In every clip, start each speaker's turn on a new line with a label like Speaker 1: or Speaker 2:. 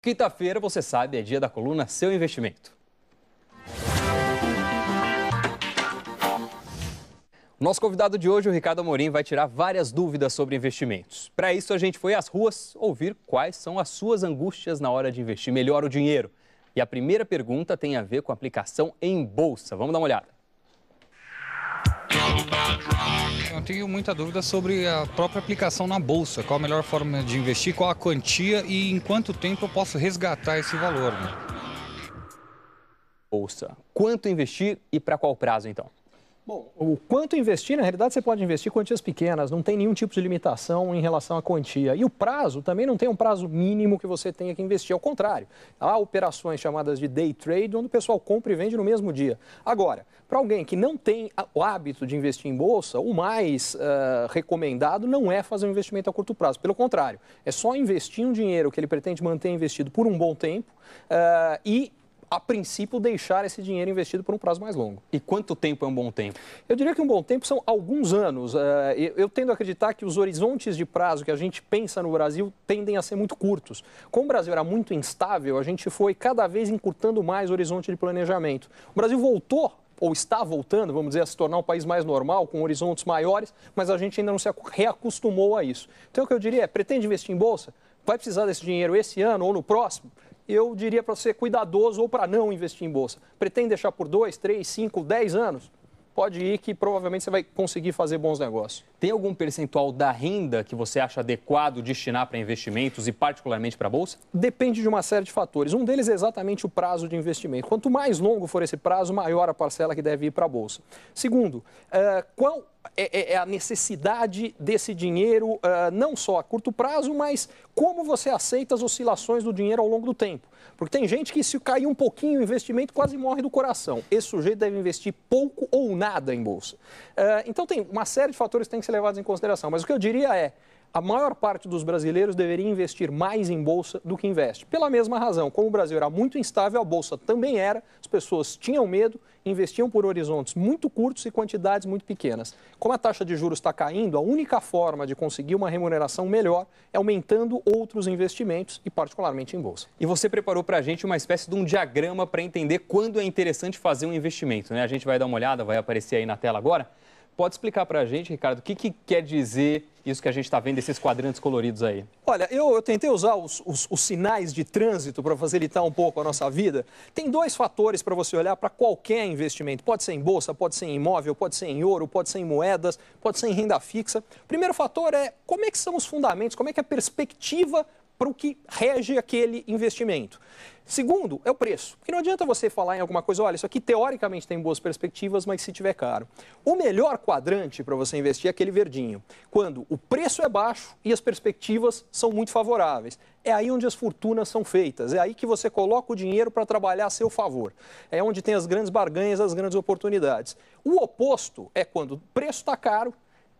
Speaker 1: Quinta-feira, você sabe, é dia da coluna Seu Investimento. Nosso convidado de hoje, o Ricardo Amorim, vai tirar várias dúvidas sobre investimentos. Para isso, a gente foi às ruas ouvir quais são as suas angústias na hora de investir melhor o dinheiro. E a primeira pergunta tem a ver com a aplicação em bolsa. Vamos dar uma olhada.
Speaker 2: Eu tenho muita dúvida sobre a própria aplicação na bolsa. Qual a melhor forma de investir, qual a quantia e em quanto tempo eu posso resgatar esse valor, né?
Speaker 1: Bolsa. Quanto investir e para qual prazo, então?
Speaker 3: Bom, o quanto investir, na realidade você pode investir quantias pequenas, não tem nenhum tipo de limitação em relação à quantia. E o prazo também não tem um prazo mínimo que você tenha que investir, ao contrário. Há operações chamadas de day trade, onde o pessoal compra e vende no mesmo dia. Agora, para alguém que não tem o hábito de investir em bolsa, o mais recomendado não é fazer um investimento a curto prazo. Pelo contrário, é só investir um dinheiro que ele pretende manter investido por um bom tempo e a princípio, deixar esse dinheiro investido por um prazo mais longo.
Speaker 1: E quanto tempo é um bom tempo?
Speaker 3: Eu diria que um bom tempo são alguns anos. Eu tendo a acreditar que os horizontes de prazo que a gente pensa no Brasil tendem a ser muito curtos. Como o Brasil era muito instável, a gente foi cada vez encurtando mais o horizonte de planejamento. O Brasil voltou, ou está voltando, vamos dizer, a se tornar um país mais normal, com horizontes maiores, mas a gente ainda não se reacostumou a isso. Então, o que eu diria é, pretende investir em bolsa? Vai precisar desse dinheiro esse ano ou no próximo? Eu diria para ser cuidadoso ou para não investir em bolsa. Pretende deixar por 2, 3, 5, 10 anos? Pode ir que provavelmente você vai conseguir fazer bons negócios.
Speaker 1: Tem algum percentual da renda que você acha adequado destinar para investimentos e particularmente para a bolsa?
Speaker 3: Depende de uma série de fatores. Um deles é exatamente o prazo de investimento. Quanto mais longo for esse prazo, maior a parcela que deve ir para a bolsa. Segundo, qual é a necessidade desse dinheiro, não só a curto prazo, mas como você aceita as oscilações do dinheiro ao longo do tempo. Porque tem gente que, se cair um pouquinho o investimento, quase morre do coração. Esse sujeito deve investir pouco ou nada em bolsa. Então, tem uma série de fatores que têm que ser levados em consideração. Mas o que eu diria é, a maior parte dos brasileiros deveria investir mais em bolsa do que investe. Pela mesma razão, como o Brasil era muito instável, a bolsa também era, as pessoas tinham medo, investiam por horizontes muito curtos e quantidades muito pequenas. Como a taxa de juros está caindo, a única forma de conseguir uma remuneração melhor é aumentando outros investimentos e particularmente em bolsa.
Speaker 1: E você preparou para a gente uma espécie de um diagrama para entender quando é interessante fazer um investimento, né? A gente vai dar uma olhada, vai aparecer aí na tela agora. Pode explicar para a gente, Ricardo, o que quer dizer isso que a gente está vendo, esses quadrantes coloridos aí?
Speaker 3: Olha, eu tentei usar os sinais de trânsito para facilitar um pouco a nossa vida. Tem dois fatores para você olhar para qualquer investimento. Pode ser em bolsa, pode ser em imóvel, pode ser em ouro, pode ser em moedas, pode ser em renda fixa. O primeiro fator é como é que são os fundamentos, como é que é a perspectiva para o que rege aquele investimento. Segundo, é o preço. Porque não adianta você falar em alguma coisa, olha, isso aqui teoricamente tem boas perspectivas, mas se tiver caro. O melhor quadrante para você investir é aquele verdinho, quando o preço é baixo e as perspectivas são muito favoráveis. É aí onde as fortunas são feitas, é aí que você coloca o dinheiro para trabalhar a seu favor. É onde tem as grandes barganhas, as grandes oportunidades. O oposto é quando o preço está caro,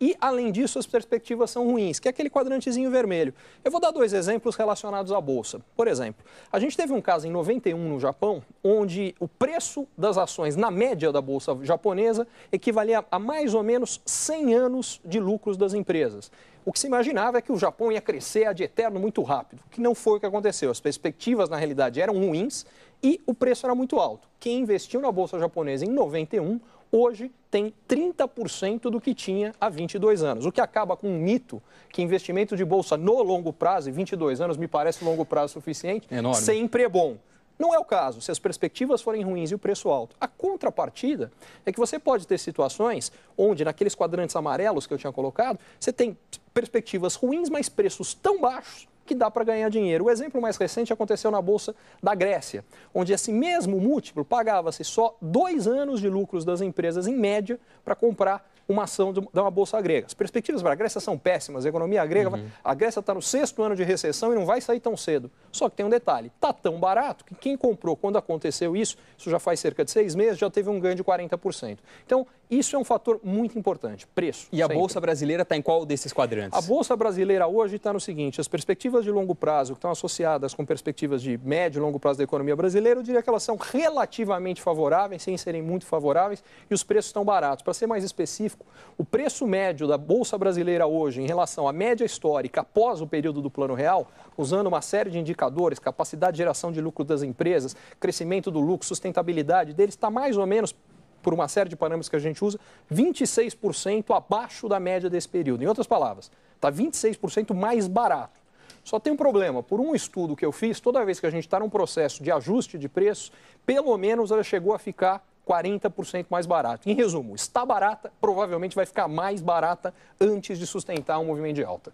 Speaker 3: e, além disso, as perspectivas são ruins, que é aquele quadrantezinho vermelho. Eu vou dar dois exemplos relacionados à Bolsa. Por exemplo, a gente teve um caso em 91 no Japão, onde o preço das ações, na média da Bolsa japonesa, equivalia a mais ou menos 100 anos de lucros das empresas. O que se imaginava é que o Japão ia crescer ad eterno muito rápido, que não foi o que aconteceu. As perspectivas, na realidade, eram ruins e o preço era muito alto. Quem investiu na Bolsa japonesa em 91, hoje tem 30% do que tinha há 22 anos, o que acaba com um mito que investimento de bolsa no longo prazo, e 22 anos me parece longo prazo suficiente,
Speaker 1: enorme,
Speaker 3: sempre é bom. Não é o caso, se as perspectivas forem ruins e o preço alto. A contrapartida é que você pode ter situações onde, naqueles quadrantes amarelos que eu tinha colocado, você tem perspectivas ruins, mas preços tão baixos que dá para ganhar dinheiro. O exemplo mais recente aconteceu na Bolsa da Grécia, onde esse mesmo múltiplo pagava-se só 2 anos de lucros das empresas, em média, para comprar uma ação de uma bolsa grega. As perspectivas para a Grécia são péssimas, a economia grega, a Grécia está no 6º ano de recessão e não vai sair tão cedo. Só que tem um detalhe, está tão barato que quem comprou quando aconteceu isso já faz cerca de 6 meses, já teve um ganho de 40%. Então, Isso é um fator muito importante, preço.
Speaker 1: E a
Speaker 3: sempre.
Speaker 1: Bolsa Brasileira está em qual desses quadrantes?
Speaker 3: A Bolsa Brasileira hoje está no seguinte, as perspectivas de longo prazo que estão associadas com perspectivas de médio e longo prazo da economia brasileira, eu diria que elas são relativamente favoráveis, sem serem muito favoráveis, e os preços estão baratos. Para ser mais específico, o preço médio da Bolsa Brasileira hoje, em relação à média histórica após o período do Plano Real, usando uma série de indicadores, capacidade de geração de lucro das empresas, crescimento do lucro, sustentabilidade deles, está mais ou menos, por uma série de parâmetros que a gente usa, 26% abaixo da média desse período. Em outras palavras, está 26% mais barato. Só tem um problema, por um estudo que eu fiz, toda vez que a gente está num processo de ajuste de preços, pelo menos ela chegou a ficar 40% mais barato. Em resumo, está barata, provavelmente vai ficar mais barata antes de sustentar um movimento de alta.